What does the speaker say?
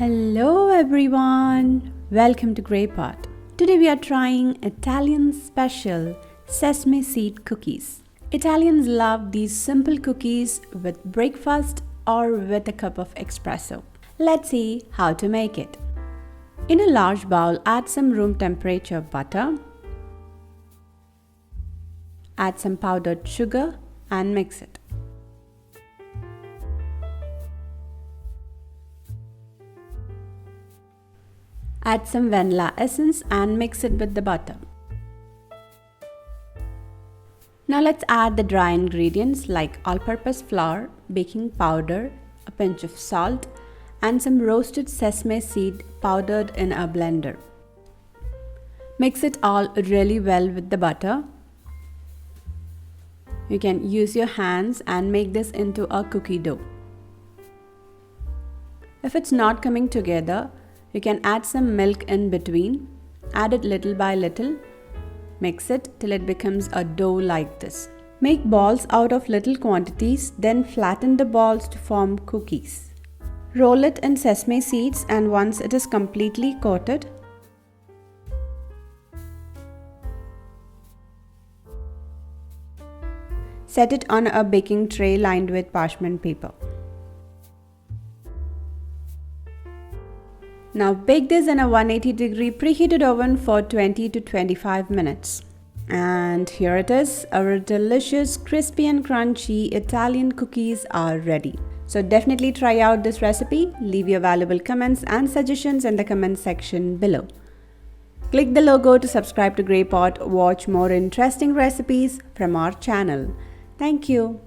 Hello everyone, welcome to Grey Pot. Today we are trying Italian special sesame seed cookies. Italians love these simple cookies with breakfast or with a cup of espresso. Let's see how to make it. In a large bowl, add some room temperature butter. Add some powdered sugar and mix it. Add some vanilla essence and mix it with the butter. Now let's add the dry ingredients like all-purpose flour, baking powder, a pinch of salt, and some roasted sesame seed powdered in a blender. Mix it all really well with the butter. You can use your hands and make this into a cookie dough. If it's not coming together, you can add some milk in between. Add it little by little. Mix it till it becomes a dough like this. Make balls out of little quantities, then flatten the balls to form cookies. Roll it in sesame seeds, and once it is completely coated, set it on a baking tray lined with parchment paper. Now bake this in a 180-degree preheated oven for 20 to 25 minutes. And here it is, our delicious, crispy and crunchy Italian cookies are ready. So definitely try out this recipe. Leave your valuable comments and suggestions in the comment section below. Click the logo to subscribe to Grey Pot. Watch more interesting recipes from our channel. Thank you.